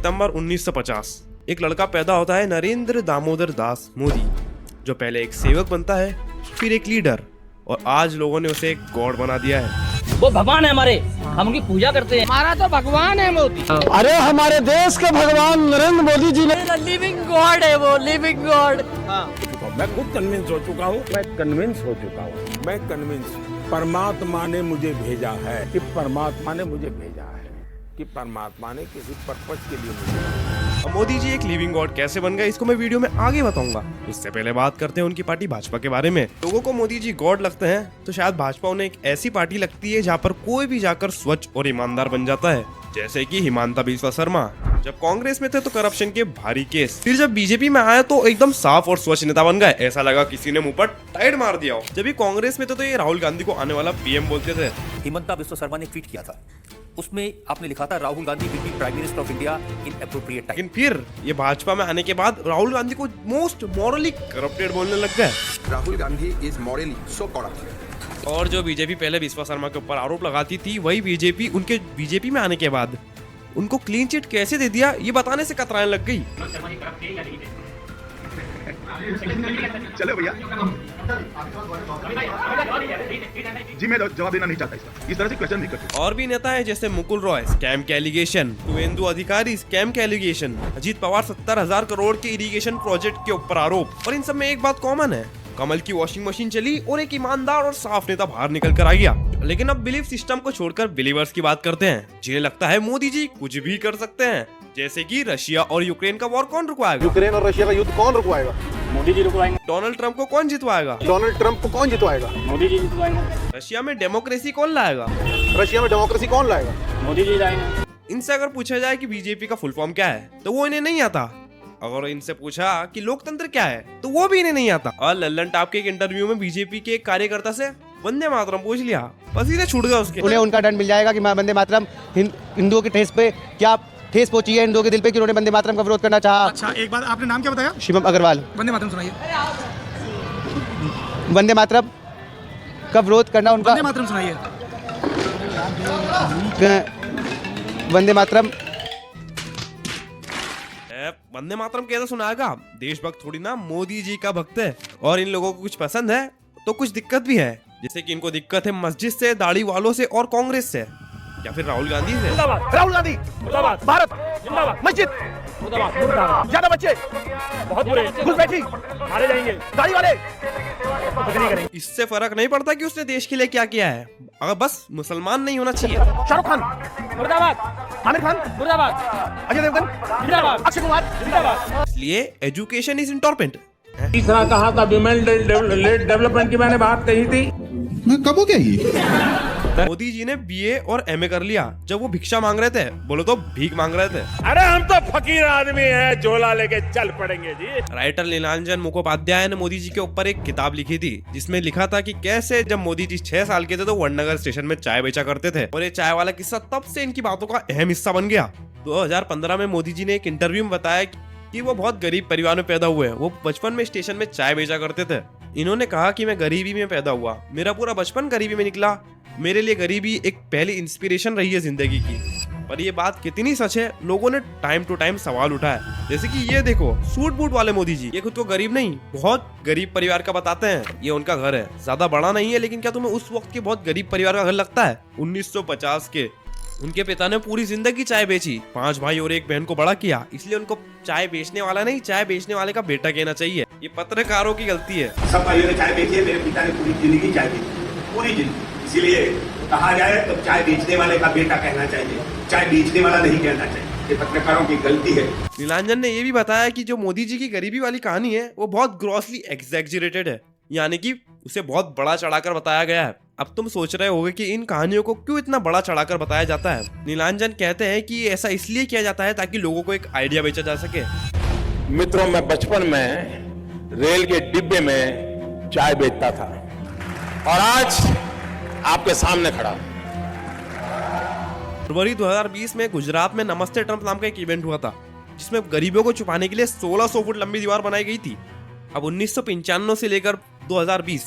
सितंबर 1950 एक लड़का पैदा होता है नरेंद्र दामोदर दास मोदी, जो पहले एक सेवक बनता है, फिर एक लीडर, और आज लोगों ने उसे एक गॉड बना दिया है। वो भगवान है हमारे, हम उनकी पूजा करते हैं। हमारा तो भगवान है मोदी। अरे हमारे देश के भगवान नरेंद्र मोदी जी ने लिविंग गॉड है वो, लिविंग गॉड। मैं खुद कन्विंस हो चुका हूँ, मैं कन्विंस परमात्मा ने मुझे भेजा है कि परमात्मा ने किसी पर्पस के लिए मुझे। अब मोदी जी एक लिविंग गॉड कैसे बन गए, इसको मैं वीडियो में आगे बताऊंगा। इससे पहले बात करते हैं उनकी पार्टी भाजपा के बारे में। लोगों को मोदी जी गॉड लगते हैं तो शायद भाजपा उन्हें एक ऐसी पार्टी लगती है जहाँ पर कोई भी जाकर स्वच्छ और ईमानदार बन जाता है, जैसे कि हिमांता बिस्वा शर्मा। जब कांग्रेस में थे तो करप्शन के भारी केस, फिर जब बीजेपी में आया तो एकदम साफ और स्वच्छ नेता बन गए, ऐसा लगा किसी ने मुंह पर टाइट मार दिया हो। जब ये कांग्रेस में थे तो ये राहुल गांधी को आने वाला पीएम बोलते थे। हिमंता बिस्वा शर्मा ने ट्वीट किया था, उसमें आपने लिखा था Rahul Gandhi will be prime minister of India in appropriate time. लेकिन फिर ये भाजपा में आने के बाद राहुल गांधी को मोस्ट मॉरली करप्टेड बोलने लग गए। Rahul Gandhi is morally so corrupt. और जो बीजेपी पहले बिस्वा शर्मा के ऊपर आरोप लगाती थी, वही बीजेपी उनके बीजेपी में आने के बाद उनको क्लीन चिट कैसे दे दिया, ये बताने से कतराने लग गई। चलो भैया जी, मैं जवाब देना नहीं चाहता इसका, इस तरह से क्वेश्चन नहीं करते। और भी नेता है जैसे मुकुल रॉय स्कैम के एलिगेशन, शुवेंदु अधिकारी स्कैम के एलिगेशन, अजीत पवार 70,000 करोड़ के इरिगेशन प्रोजेक्ट के ऊपर आरोप। और इन सब में एक बात कॉमन है, कमल की वॉशिंग मशीन चली और एक ईमानदार और साफ नेता बाहर निकल कर आ गया। लेकिन अब बिलीफ सिस्टम को छोड़कर बिलीवर्स की बात करते हैं, जिन्हें लगता है मोदी जी कुछ भी कर सकते हैं। जैसे कि रशिया और यूक्रेन का वॉर कौन रुकवाएगा? यूक्रेन और रशिया का युद्ध कौन रुकवाएगा? मोदी जी रुकवाएंगे। डोनाल्ड ट्रंप को कौन जितवाएगा? डोनाल्ड ट्रंप को कौन जितवाएगा? मोदी जी जितवाएंगे। रशिया में डेमोक्रेसी कौन लाएगा? रशिया में डेमोक्रेसी कौन लाएगा? मोदी जी लाएंगे। इनसे अगर पूछा जाए कि बीजेपी का फुल फॉर्म क्या है तो वो इन्हें नहीं आता। अगर इनसे पूछा कि लोकतंत्र क्या है तो वो भी इन्हें नहीं आता। और लल्लन टॉप के एक इंटरव्यू में बीजेपी के एक कार्यकर्ता से वंदे मातरम पूछ लिया, पसीने छूट गए उसके। उन्हें उनका दंड मिल जाएगा कि वंदे मातरम हिंदुओं की ठेस पे क्या ठेस पहुंची है, हिंदुओं के दिल पे कि उन्होंने वंदे मातरम का विरोध करना चाहा। अच्छा, एक बात, आपने नाम क्या बताया? शिवम अग्रवाल। वंदे मातरम सुनाइए। वंदे मातरम का विरोध करना उनका। वंदे मातरम सुनाइए। वंदे मातरम। वंदे मातरम कैसे सुनाएगा? देशभक्त थोड़ी ना, मोदी जी का भक्त है। और इन लोगों को कुछ पसंद है तो कुछ दिक्कत भी है, जैसे कि इनको दिक्कत है मस्जिद से, दाढ़ी वालों से और कांग्रेस से, या फिर राहुल गांधी से। राहुल गांधी जिंदाबाद, भारत जिंदाबाद, मस्जिद जिंदाबाद, ज्यादा बच्चे बहुत बुरे, घुसपैठी मारे जाएंगे, दाढ़ी वाले करेंगे। इससे फर्क नहीं पड़ता कि उसने देश के लिए क्या किया है, अगर बस मुसलमान नहीं होना चाहिए। शाहरुख खान मुर्दाबाद, आमिर खान मुर्दाबाद, अजय देवगन जिंदाबाद, अक्षय कुमार जिंदाबाद। इसलिए एजुकेशन इज इम्पोर्टेंट। तीसरा कहा था विमेन डेवलपमेंट की मैंने बात कही थी। मैं कब हो गया ये? मोदी जी ने बीए और एमए कर लिया जब वो भिक्षा मांग रहे थे, बोलो तो भीख मांग रहे थे। अरे हम तो फकीर आदमी हैं, झोला लेके चल पड़ेंगे जी। राइटर नीलांजन मुखोपाध्याय ने मोदी जी के ऊपर एक किताब लिखी थी, जिसमें लिखा था कि कैसे जब मोदी जी 6 साल के थे तो वडनगर स्टेशन में चाय बेचा करते थे, और ये चाय वाला किस्सा तब से इनकी बातों का अहम हिस्सा बन गया। 2015 में मोदी जी ने एक इंटरव्यू में बताया कि वो बहुत गरीब परिवार में पैदा हुए। वो बचपन में स्टेशन में चाय बेचा करते थे। इन्होंने कहा कि मैं गरीबी में पैदा हुआ, मेरा पूरा बचपन गरीबी में निकला, मेरे लिए गरीबी एक पहली इंस्पिरेशन रही है जिंदगी की। पर ये बात कितनी सच है, लोगों ने टाइम टू टाइम सवाल उठाया। जैसे कि ये देखो, सूट बूट वाले मोदी जी, ये खुद को गरीब नहीं, बहुत गरीब परिवार का बताते हैं। ये उनका घर है, ज्यादा बड़ा नहीं है, लेकिन क्या तुम्हें उस वक्त के बहुत गरीब परिवार का घर लगता है? 1950 के। उनके पिता ने पूरी जिंदगी चाय बेची, 5 भाई और एक बहन को बड़ा किया, इसलिए उनको चाय बेचने वाला नहीं, चाय बेचने वाले का बेटा कहना चाहिए। ये पत्रकारों की गलती है। सब भाइयों ने चाय बेची है, मेरे पिता ने पूरी जिंदगी चाय बेची, पूरी जिंदगी। इसीलिए कहा जाए तो चाय बेचने वाले का बेटा कहना चाहिए, चाय बेचने वाला नहीं कहना चाहिए। ये पत्रकारों की गलती है। नीलांजन ने ये भी बताया कि जो मोदी जी की गरीबी वाली कहानी है वो बहुत ग्रॉसली एग्जैजरेटेड है, यानी कि उसे बहुत बड़ा चढ़ाकर बताया गया है। अब तुम सोच रहे होगे कि इन कहानियों को क्यों इतना बड़ा चढ़ाकर बताया जाता है। नीलांजन कहते हैं कि ऐसा इसलिए किया जाता है ताकि लोगों को एक आइडिया बेचा जा सके। मित्रों, मैं बचपन में रेल के डिब्बे में चाय बेचता था और आज आपके सामने खड़ा। फरवरी 2020 में गुजरात में नमस्ते ट्रंप नाम का एक इवेंट हुआ था, जिसमें गरीबों को छुपाने के लिए 1600 फुट लंबी दीवार बनाई गई थी। अब 1995 से लेकर 2020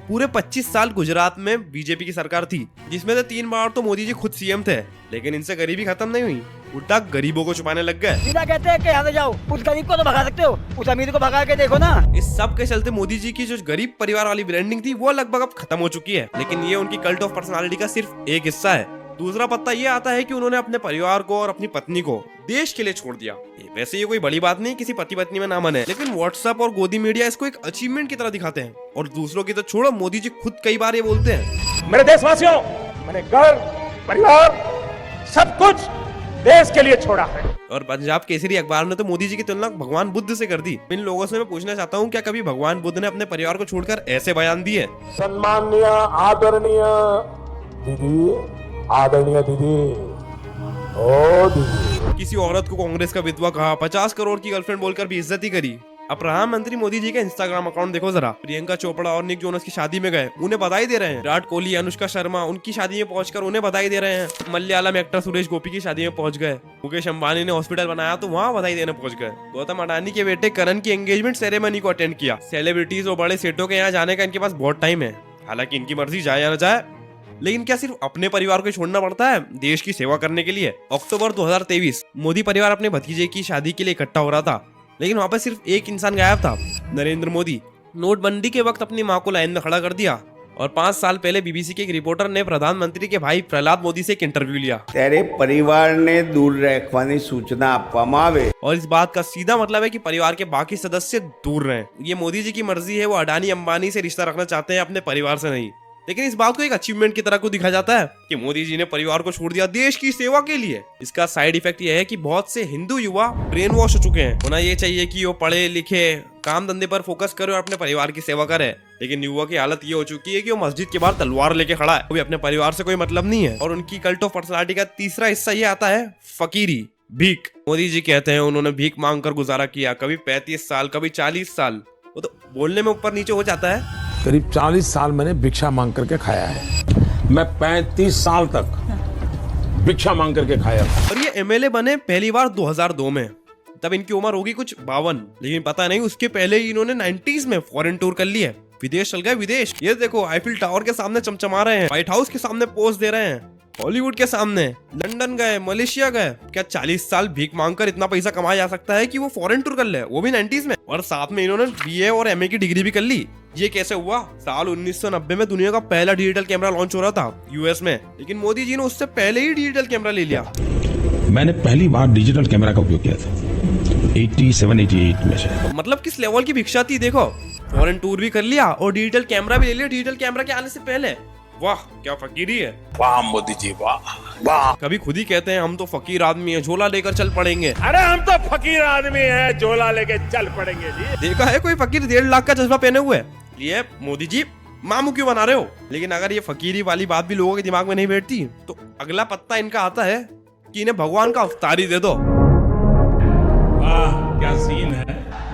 पूरे 25 साल गुजरात में बीजेपी की सरकार थी, जिसमें से 3 बार तो मोदी जी खुद सीएम थे। लेकिन इनसे गरीबी खत्म नहीं हुई, उल्टा गरीबों को छुपाने लग गए। सीधा कहते हैं कि यहाँ से जाओ, उस गरीब को तो भगा सकते हो, उस अमीर को भगा के देखो ना। इस सब के चलते मोदी जी की जो गरीब परिवार वाली ब्रांडिंग थी वो लगभग अब खत्म हो चुकी है, लेकिन ये उनकी कल्ट ऑफ पर्सनालिटी का सिर्फ एक हिस्सा है। दूसरा पत्ता ये आता है कि उन्होंने अपने परिवार को और अपनी पत्नी को देश के लिए छोड़ दिया। वैसे ये कोई बड़ी बात नहीं, किसी पति पत्नी में ना मन है, लेकिन व्हाट्सएप और गोदी मीडिया इसको एक अचीवमेंट की तरह दिखाते हैं। और दूसरों की तो छोड़ो, मोदी जी खुद कई बार ये बोलते हैं, मेरे देशवासियों, मैंने घर, परिवार, सब कुछ देश के लिए छोड़ा है। और पंजाब केसरी अखबार ने तो मोदी जी की तुलना भगवान बुद्ध से कर दी। इन लोगों से मैं पूछना चाहता हूँ, क्या कभी भगवान बुद्ध ने अपने परिवार को छोड़कर ऐसे बयान दिए? सम्माननीय आदरणीय दीदी, आदरणीय दीदी, ओ दीदी। किसी औरत को कांग्रेस का विधवा कहा, 50 करोड़ की गर्लफ्रेंड बोलकर भी इज्जत ही करी। अब प्रधानमंत्री मोदी जी का इंस्टाग्राम अकाउंट देखो जरा, प्रियंका चोपड़ा और निक जोनस की शादी में गए, उन्हें बधाई दे रहे हैं। विराट कोहली, अनुष्का शर्मा उनकी शादी में पहुंचकर उन्हें बधाई दे रहे हैं। मलयालम एक्टर सुरेश गोपी की शादी में पहुंच गए। मुकेश अंबानी ने हॉस्पिटल बनाया तो वहाँ बधाई देने पहुंच गए। गौतम अडानी के बेटे करण की एंगेजमेंट सेरेमनी को अटेंड किया। सेलिब्रिटीज और बड़े सेठों के यहाँ जाने का इनके पास बहुत टाइम है, हालांकि इनकी मर्जी जाए या न जाए, लेकिन क्या सिर्फ अपने परिवार को छोड़ना पड़ता है देश की सेवा करने के लिए? अक्टूबर 2023 मोदी परिवार अपने भतीजे की शादी के लिए इकट्ठा हो रहा था, लेकिन वहाँ पर सिर्फ एक इंसान गायब था, नरेंद्र मोदी। नोटबंदी के वक्त अपनी मां को लाइन में खड़ा कर दिया। और 5 साल पहले बीबीसी के एक रिपोर्टर ने प्रधानमंत्री के भाई प्रहलाद मोदी से एक इंटरव्यू लिया। तेरे परिवार ने दूर रखवानी सूचना आपवामां आवे। और इस बात का सीधा मतलब है कि परिवार के बाकी सदस्य दूर रहें। ये मोदी जी की मर्जी है, वो अडानी अंबानी से रिश्ता रखना चाहते हैं, अपने परिवार से नहीं। लेकिन इस बात को एक अचीवमेंट की तरह को दिखाया जाता है कि मोदी जी ने परिवार को छोड़ दिया देश की सेवा के लिए। इसका साइड इफेक्ट यह है कि बहुत से हिंदू युवा ब्रेन वॉश हो चुके हैं। उन्हें ये चाहिए कि वो पढ़े लिखे, काम धंधे पर फोकस करे और अपने परिवार की सेवा करे, लेकिन युवा की हालत ये हो चुकी है कि वो मस्जिद के बाहर तलवार लेके खड़ा है। वो अपने परिवार से कोई मतलब नहीं है। और उनकी कल्ट ऑफ पर्सनालिटी का तीसरा हिस्सा ये आता है फकीरी, भीख। मोदी जी कहते हैं उन्होंने भीख मांग कर गुजारा किया, कभी 35 साल, कभी 40 साल। वो तो बोलने में ऊपर नीचे हो जाता है। करीब 40 साल मैंने भिक्षा मांग करके खाया है। मैं 35 साल तक भिक्षा मांग करके खाया। और ये एमएलए बने पहली बार 2002 में, तब इनकी उम्र होगी कुछ 52, लेकिन पता नहीं उसके पहले ही इन्होंने 90s में फॉरेन टूर कर लिया, विदेश चल गए। विदेश ये देखो, आईफिल टावर के सामने चमचमा रहे हैं, व्हाइट हाउस के सामने पोज दे रहे हैं, हॉलीवुड के सामने, लंदन गए, मलेशिया गए। क्या 40 साल भीख मांगकर इतना पैसा कमाया जा सकता है कि वो फॉरेन टूर कर ले, वो भी 90s में? और साथ में इन्होंने बीए और एमए की डिग्री भी कर ली। ये कैसे हुआ? साल 1990 में दुनिया का पहला डिजिटल कैमरा लॉन्च हो रहा था यूएस में, लेकिन मोदी जी ने उससे पहले ही डिजिटल कैमरा ले लिया। मैंने पहली बार डिजिटल कैमरा का उपयोग किया था 87-88 में से। मतलब किस लेवल की भिक्षा थी देखो, फॉरेन टूर भी कर लिया और डिजिटल कैमरा भी ले लिया डिजिटल कैमरा के आने से पहले। वाह क्या फकीरी है। वाह मोदी जी, वाह वाह। कभी खुद ही कहते हैं हम तो फकीर आदमी हैं, झोला लेकर चल पड़ेंगे। अरे हम तो फकीर आदमी हैं, झोला लेके चल पड़ेंगे जी। देखा है कोई फकीर 1.5 लाख का चश्मा पहने हुए? ये मोदी जी मामू क्यों बना रहे हो? लेकिन अगर ये फकीरी वाली बात भी लोगों के दिमाग में नहीं बैठती तो अगला पत्ता इनका आता है कि इन्हें भगवान का अवतार ही दे दो। वाह क्या सीन है,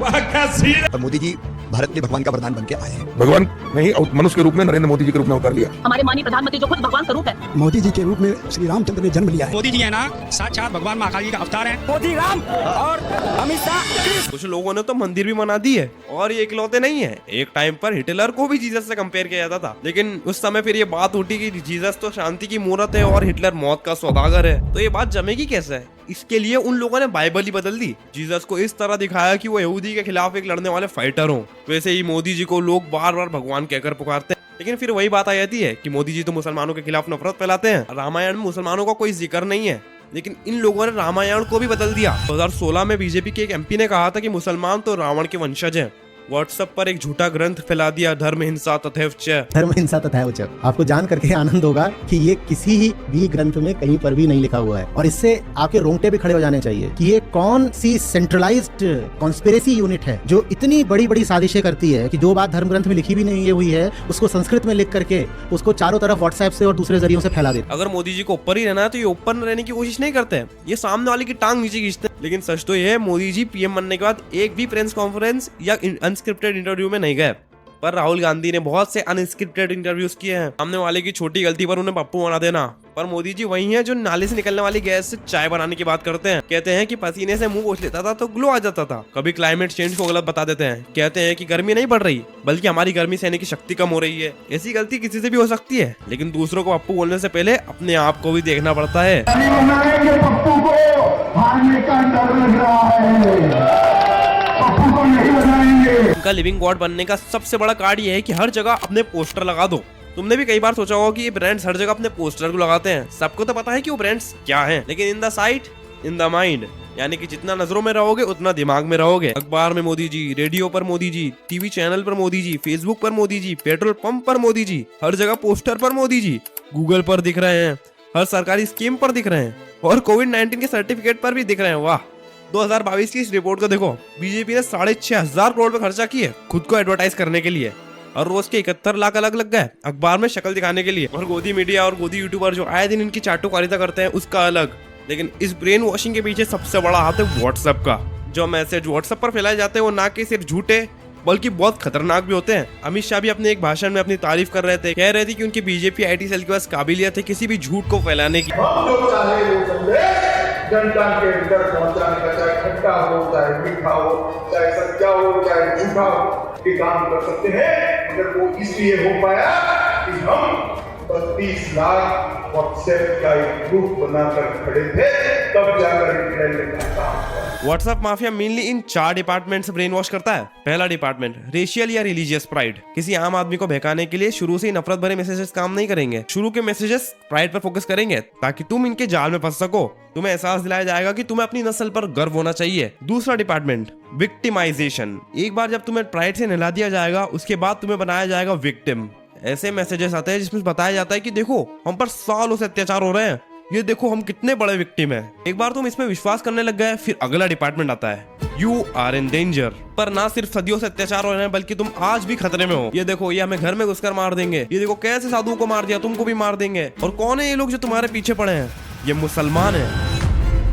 वाह क्या सीन है। मोदी जी भारत के भगवान का वरदान बन के आए हैं। भगवान नहीं, मनुष्य के रूप में नरेंद्र मोदी जी के रूप में अवतार लिया। हमारे माननीय प्रधानमंत्री जो खुद भगवान स्वरूप है, मोदी जी के रूप में श्री रामचंद्र ने जन्म लिया है। मोदी जी है ना, साक्षात भगवान महाकाल जी का अवतार है। मोदी राम और अमित शाह। कुछ लोगों ने तो मंदिर भी बना दी है। और ये इकलौते नहीं है, एक टाइम पर हिटलर को भी जीसस से कंपेयर किया जाता था, लेकिन उस समय फिर ये बात उठी कि जीसस तो शांति की मूर्त है और हिटलर मौत का सौदागर है। तो ये बात जमेगी कैसे? इसके लिए उन लोगों ने बाइबल ही बदल दी। जीसस को इस तरह दिखाया कि वो यहूदी के खिलाफ एक लड़ने वाले फाइटर हो। वैसे ही मोदी जी को लोग बार बार भगवान कहकर पुकारते हैं, लेकिन फिर वही बात आ जाती है कि मोदी जी तो मुसलमानों के खिलाफ नफरत फैलाते हैं। रामायण में मुसलमानों का कोई जिक्र नहीं है, लेकिन इन लोगों ने रामायण को भी बदल दिया। 2016 में बीजेपी के एक एमपी ने कहा था कि मुसलमान तो रावण के वंशज हैं। व्हाट्सएप पर एक झूठा ग्रंथ फैला दिया, धर्म हिंसा तथैव च। धर्म हिंसा तथा च। आपको जान करके आनंद होगा कि ये किसी भी ग्रंथ में कहीं पर भी नहीं लिखा हुआ है, और इससे आपके रोंगटे भी खड़े हो जाने चाहिए कि ये कौन सी सेंट्रलाइज्ड कॉन्स्पिरेसी यूनिट है जो इतनी बड़ी बड़ी साजिशें करती है कि जो बात धर्म ग्रंथ में लिखी भी नहीं हुई है उसको संस्कृत में लिख करके उसको चारों तरफ व्हाट्सएप से और दूसरे जरियों से फैला देते। अगर मोदी जी को ऊपर ही रहना है तो ये ऊपर रहने की कोशिश नहीं करते, ये सामने वाले की टांग नीचे खींचते। लेकिन सच तो ये है, मोदी जी पीएम बनने के बाद एक भी प्रेस कॉन्फ्रेंस या अनस्क्रिप्टेड इंटरव्यू में नहीं गए। पर राहुल गांधी ने बहुत से अनस्क्रिप्टेड इंटरव्यूज किए हैं। सामने वाले की छोटी गलती पर उन्हें पप्पू बना देना। पर मोदी जी वही हैं जो नाले से निकलने वाली गैस से चाय बनाने की बात करते हैं। कहते हैं कि पसीने से मुंह पोंछ लेता था तो ग्लो आ जाता था। कभी क्लाइमेट चेंज को गलत बता देते हैं। कहते हैं कि गर्मी नहीं बढ़ रही बल्कि हमारी गर्मी सहने की शक्ति कम हो रही है। ऐसी गलती किसी से भी हो सकती है, लेकिन दूसरों को पप्पू बोलने से पहले अपने आप को भी देखना पड़ता है। पप्पू को हारने का डर लग रहा है, पप्पू को नहीं बनाएंगे। उनका लिविंग गॉड बनने का सबसे बड़ा कार्ड ये है कि हर जगह अपने पोस्टर लगा दो। तुमने भी कई बार सोचा होगा कि ये ब्रांड्स हर जगह अपने पोस्टर को लगाते हैं। सबको तो पता है कि वो ब्रांड्स क्या हैं, लेकिन in the site in the mind, यानी कि जितना नजरों में रहोगे उतना दिमाग में रहोगे। अखबार में मोदी जी, रेडियो पर मोदी जी, टीवी चैनल पर मोदी जी, फेसबुक पर मोदी जी, पेट्रोल पंप पर मोदी जी, हर जगह पोस्टर पर मोदी जी, गूगल पर दिख रहे हैं, हर सरकारी स्कीम पर दिख रहे हैं और कोविड-19 के सर्टिफिकेट पर भी दिख रहे हैं। वाह, 2022 की इस रिपोर्ट को देखो। बीजेपी ने 6,500 करोड़ पे खर्चा किए खुद को एडवर्टाइज करने के लिए और रोज के 71 लाख अलग लग गए अखबार में शक्ल दिखाने के लिए। और गोदी मीडिया और गोदी यूट्यूबर जो आए दिन इनकी चाटुकारिता करते हैं उसका अलग। लेकिन इस ब्रेन वॉशिंग के पीछे सबसे बड़ा हाथ है व्हाट्सएप का। जो मैसेज व्हाट्सएप पर फैलाए जाते हैं वो ना कि सिर्फ झूठे बल्कि बहुत खतरनाक भी होते हैं। अमित शाह भी अपने एक भाषण में अपनी तारीफ कर रहे थे, कह रहे थे कि उनकी बीजेपी आईटी सेल के पास काबिलियत है किसी भी झूठ को फैलाने की। जनता के अंदर पहुंचाने का, चाहे खट्टा हो चाहे मीठा हो, चाहे सच्चा हो चाहे झूठा हो, ये काम कर सकते हैं। मगर वो इसलिए हो पाया कि हम 32 लाख व्हाट्सएप का एक ग्रुप बनाकर खड़े थे, तब जाकर व्हाट्सएप माफिया मेनली इन 4 डिपार्टमेंट से ब्रेन वॉश करता है। पहला डिपार्टमेंट रेशियल या रिलीजियस प्राइड। किसी आम आदमी को बहकाने के लिए शुरू से ही नफरत भरे मैसेजेस काम नहीं करेंगे। शुरू के मैसेजेस प्राइड पर फोकस करेंगे ताकि तुम इनके जाल में फंस सको। तुम्हें एहसास दिलाया जाएगा कि तुम्हें अपनी नस्ल पर गर्व होना चाहिए। दूसरा डिपार्टमेंट विक्टिमाइजेशन। एक बार जब तुम्हें प्राइड से नहला दिया जाएगा उसके बाद तुम्हें बनाया जाएगा विक्टिम। ऐसे मैसेजेस आते हैं जिसमें बताया जाता है कि देखो हम पर सालों से अत्याचार हो रहे हैं, ये देखो हम कितने बड़े विक्टिम हैं। एक बार तुम इसमें विश्वास करने लग गए फिर अगला डिपार्टमेंट आता है यू आर इन डेंजर। पर ना सिर्फ सदियों से अत्याचार हो रहे हैं बल्कि तुम आज भी खतरे में हो। ये देखो ये हमें घर में घुसकर मार देंगे, ये देखो कैसे साधुओं को मार दिया, तुमको भी मार देंगे। और कौन है ये लोग जो तुम्हारे पीछे पड़े हैं? ये मुसलमान है,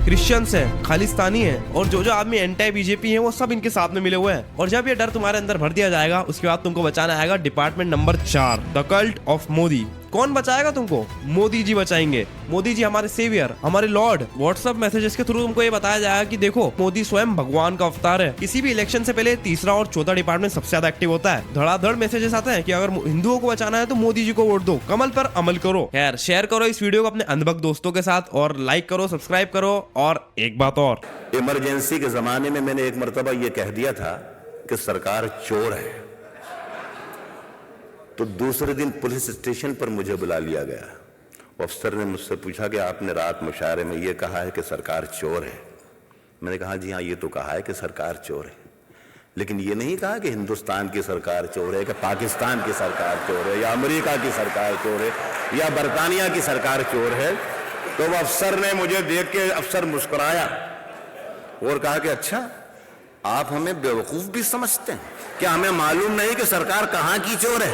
क्रिश्चियंस है, खालिस्तानी है और जो आदमी एंटी बीजेपी है वो सब इनके साथ में मिले हुए हैं। और जब ये डर तुम्हारे अंदर भर दिया जाएगा उसके बाद तुमको बचाना आएगा department number 4 the cult of Modi. कौन बचाएगा तुमको? मोदी जी बचाएंगे। मोदी जी हमारे सेवियर, हमारे लॉर्ड। व्हाट्सएप मैसेजेस के थ्रू तुमको ये बताया जाएगा कि देखो मोदी स्वयं भगवान का अवतार है। किसी भी इलेक्शन से पहले तीसरा और चौथा डिपार्टमेंट सबसे ज्यादा एक्टिव होता है। धड़ाधड़ मैसेजेस आते हैं कि अगर हिंदुओं को बचाना है तो मोदी जी को वोट दो, कमल पर अमल करो। खैर शेयर करो इस वीडियो को अपने अंधभक्त दोस्तों के साथ और लाइक करो, सब्सक्राइब करो। और एक बात और, इमरजेंसी के जमाने में मैंने एक मर्तबा ये कह दिया था कि सरकार चोर है, तो दूसरे दिन पुलिस स्टेशन पर मुझे बुला लिया गया। अफसर ने मुझसे पूछा कि आपने रात मुशायरे में ये कहा है कि सरकार चोर है। मैंने कहा जी हाँ, ये तो कहा है कि सरकार चोर है, लेकिन ये नहीं कहा कि हिंदुस्तान की सरकार चोर है, कि पाकिस्तान की सरकार चोर है, या अमेरिका की सरकार चोर है, या बरतानिया की सरकार चोर है। तो वो अफसर ने मुझे देख के अफसर मुस्कुराया और कहा कि अच्छा आप हमें बेवकूफ भी समझते हैं क्या? हमें मालूम नहीं कि सरकार कहाँ की चोर है?